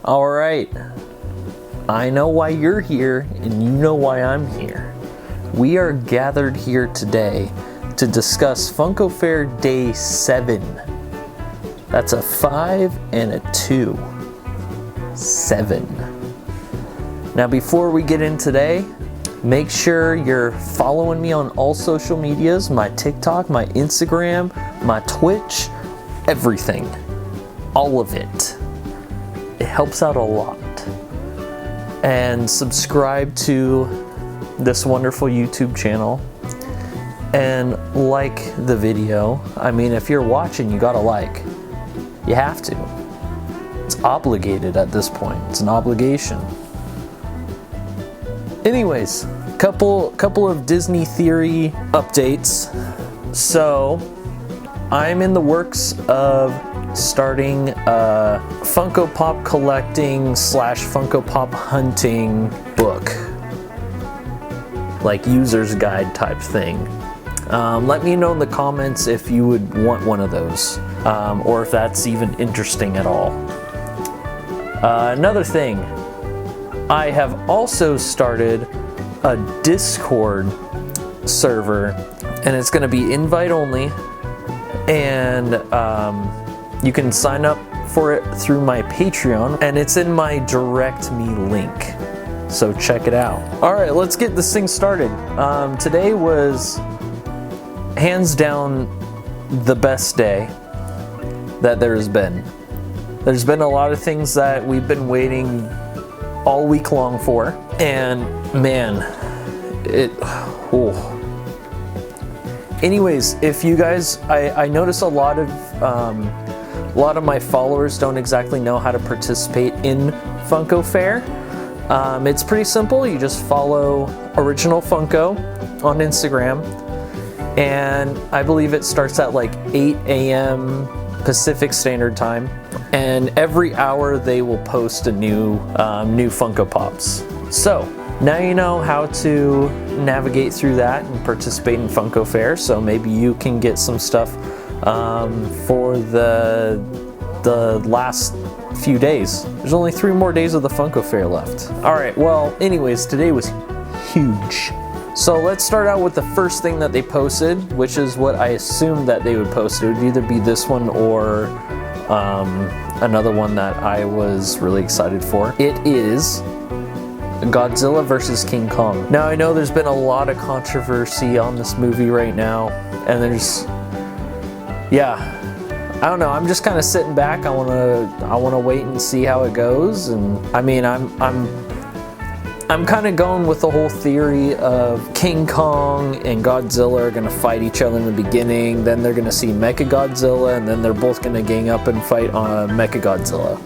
All right, I know why you're here and you know why I'm here. We are gathered here today to discuss Funko Fair Day 7. That's a 5 and a 2. 7. Now before we get in today, make sure you're following me on all social medias, my TikTok, my Instagram, my Twitch, everything. All of it. It helps out a lot. And subscribe to this wonderful YouTube channel. And like the video. I mean, if you're watching, you gotta like. You have to. It's obligated at this point. It's an obligation. Anyways, couple of Disney theory updates. So, I'm in the works of starting a Funko Pop collecting / Funko Pop hunting book. Like user's guide type thing. Let me know in the comments if you would want one of those, or if that's even interesting at all. Another thing, I have also started a Discord server, and it's going to be invite only, and you can sign up for it through my Patreon, and it's in my direct me link, so check it out. Alright, let's get this thing started. Today was hands down the best day that there has been. There's been a lot of things that we've been waiting all week long for, and man, anyways, if you guys, I notice a lot of my followers don't exactly know how to participate in Funko Fair. It's pretty simple. You just follow Original Funko on Instagram, and I believe it starts at like 8 a.m. Pacific Standard Time, and every hour they will post a new Funko Pops. So now you know how to navigate through that and participate in Funko Fair, so maybe you can get some stuff for the last few days. There's only 3 more days of the Funko Fair left. Alright, well, anyways, today was huge. So let's start out with the first thing that they posted, which is what I assumed that they would post. It would either be this one or another one that I was really excited for. It is Godzilla vs. King Kong. Now I know there's been a lot of controversy on this movie right now, and I don't know, I'm just kind of sitting back. I wanna wait and see how it goes, and I mean, I'm kind of going with the whole theory of King Kong and Godzilla are gonna fight each other in the beginning, then they're gonna see Mechagodzilla, and then they're both gonna gang up and fight on Mechagodzilla.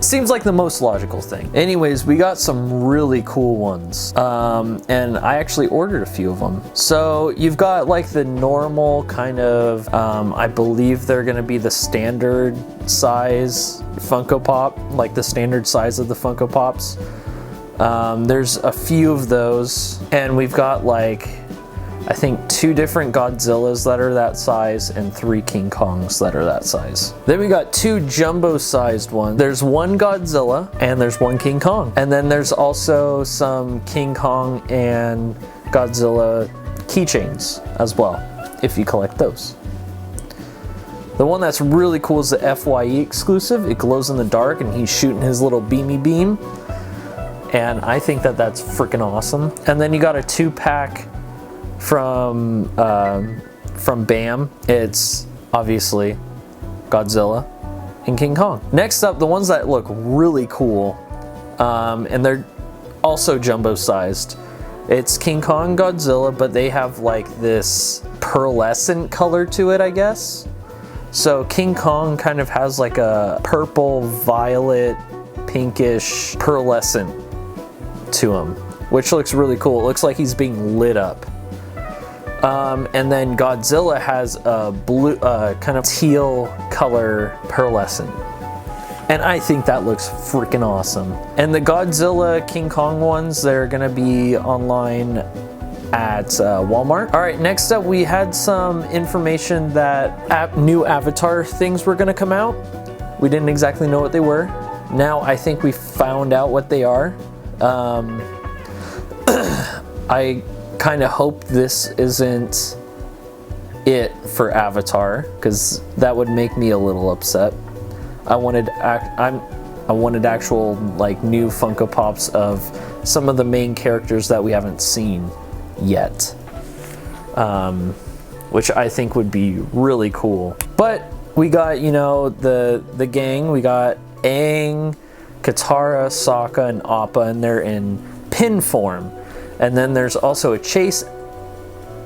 Seems like the most logical thing. Anyways, we got some really cool ones, and I actually ordered a few of them. So you've got like the normal kind of, I believe they're gonna be the standard size Funko Pop, like the standard size of the Funko Pops. There's a few of those, and we've got like, I think 2 different Godzillas that are that size and 3 King Kongs that are that size. Then we got 2 jumbo-sized ones. There's 1 Godzilla and there's 1 King Kong. And then there's also some King Kong and Godzilla keychains as well, if you collect those. The one that's really cool is the FYE exclusive. It glows in the dark and he's shooting his little beamy beam. And I think that that's freaking awesome. And then you got a 2-pack from BAM. It's obviously Godzilla and King Kong. Next up, the ones that look really cool, and they're also jumbo sized. It's King Kong, Godzilla, but they have like this pearlescent color to it, I guess. So King Kong kind of has like a purple, violet, pinkish pearlescent to him, which looks really cool. It looks like he's being lit up. And then Godzilla has a blue, kind of teal color pearlescent. And I think that looks freaking awesome. And the Godzilla King Kong ones, they're gonna be online at Walmart. All right, next up we had some information that new Avatar things were gonna come out. We didn't exactly know what they were. Now I think we found out what they are. I kind of hope this isn't it for Avatar, because that would make me a little upset. I wanted actual like new Funko Pops of some of the main characters that we haven't seen yet, which I think would be really cool. But we got, you know, the gang. We got Aang, Katara, Sokka, and Appa, and they're in pin form. And then there's also a chase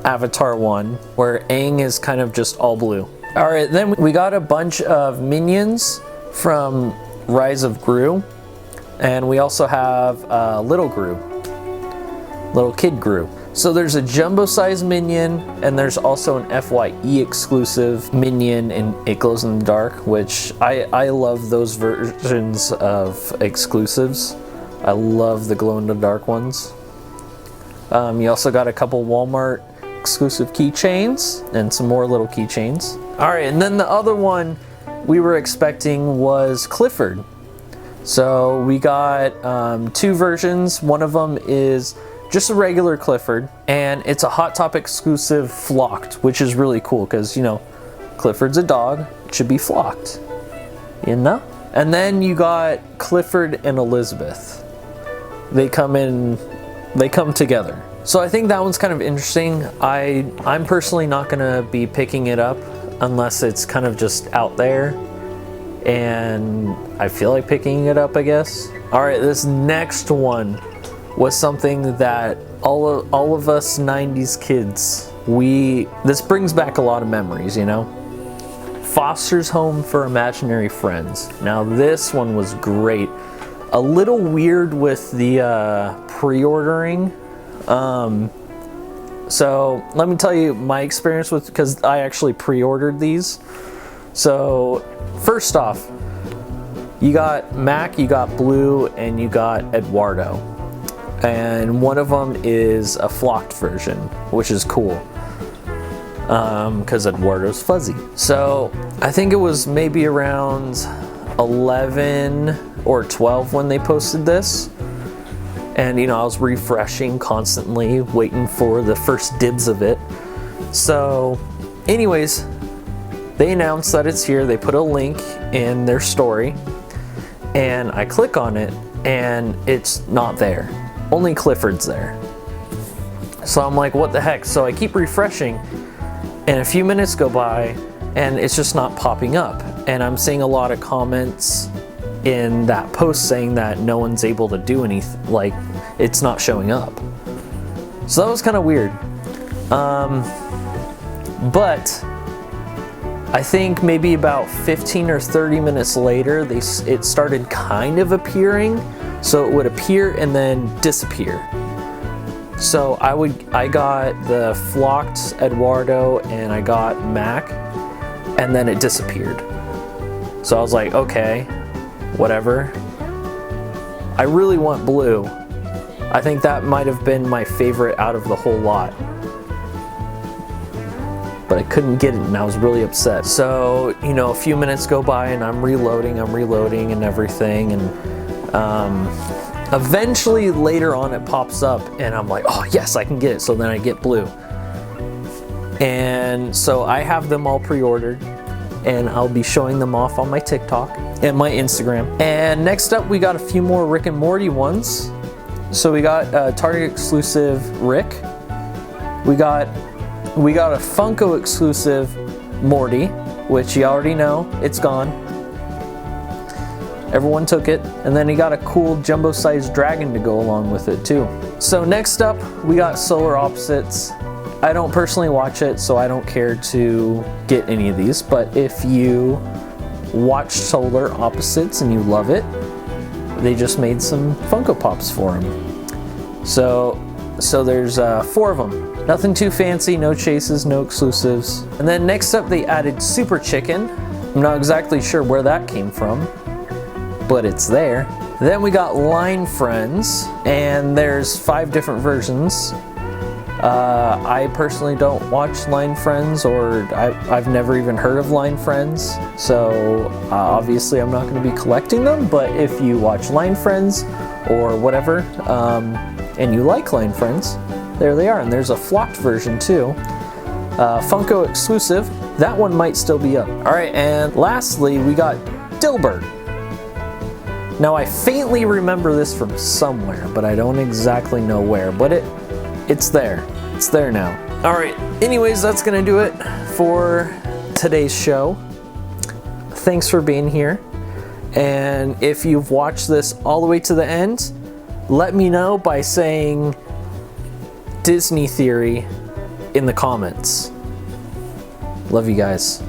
Avatar one where Aang is kind of just all blue. All right, then we got a bunch of minions from Rise of Gru, and we also have Little Kid Gru. So there's a jumbo-sized minion, and there's also an FYE exclusive minion, and it glows in the dark, which I love those versions of exclusives. I love the glow-in-the-dark ones. You also got a couple Walmart exclusive keychains and some more little keychains. All right, and then the other one we were expecting was Clifford. So we got 2 versions. One of them is just a regular Clifford, and it's a Hot Topic exclusive flocked, which is really cool because, you know, Clifford's a dog, it should be flocked, you know? And then you got Clifford and Elizabeth. They come together. So I think that one's kind of interesting. I'm personally not gonna be picking it up unless it's kind of just out there and I feel like picking it up, I guess. All right, this next one was something that all of us 90s kids, this brings back a lot of memories, you know? Foster's Home for Imaginary Friends. Now this one was great. A little weird with the pre-ordering. So let me tell you my experience with, because I actually pre-ordered these. So first off, you got Mac, you got Blue, and you got Eduardo. And one of them is a flocked version, which is cool, because Eduardo's fuzzy. So I think it was maybe around 11 or 12 when they posted this. And, you know, I was refreshing constantly, waiting for the first dibs of it. So anyways, they announced that it's here. They put a link in their story, and I click on it, and it's not there. Only Clifford's there. So I'm like, what the heck? So I keep refreshing, and a few minutes go by, and it's just not popping up. And I'm seeing a lot of comments in that post saying that no one's able to do anything, like it's not showing up. So that was kind of weird. But I think maybe about 15 or 30 minutes later, it started kind of appearing. So it would appear and then disappear. So I got the flocked Eduardo and I got Mac, and then it disappeared. So I was like, okay, whatever. I really want Blue. I think that might have been my favorite out of the whole lot. But I couldn't get it, and I was really upset. So, you know, a few minutes go by and I'm reloading and everything, and eventually later on it pops up and I'm like, oh yes, I can get it. So then I get Blue. And so I have them all pre-ordered, and I'll be showing them off on my TikTok and my Instagram. And next up, we got a few more Rick and Morty ones. So we got Target exclusive Rick. We got a Funko exclusive Morty, which you already know, it's gone. Everyone took it. And then he got a cool jumbo-sized dragon to go along with it too. So next up, we got Solar Opposites. I don't personally watch it, so I don't care to get any of these, but if you watch Solar Opposites and you love it, they just made some Funko Pops for him. So there's 4 of them. Nothing too fancy, no chases, no exclusives. And then next up, they added Super Chicken. I'm not exactly sure where that came from, but it's there. Then we got Line Friends, and there's 5 different versions. I personally don't watch Line Friends, or I've never even heard of Line Friends, so obviously I'm not going to be collecting them, but if you watch Line Friends or whatever, and you like Line Friends, there they are, and there's a flocked version too. Funko exclusive, that one might still be up. Alright, and lastly we got Dilbert. Now I faintly remember this from somewhere, but I don't exactly know where, but it's there. It's there now. Alright, anyways, that's gonna do it for today's show. Thanks for being here. And if you've watched this all the way to the end, let me know by saying Disney Theory in the comments. Love you guys.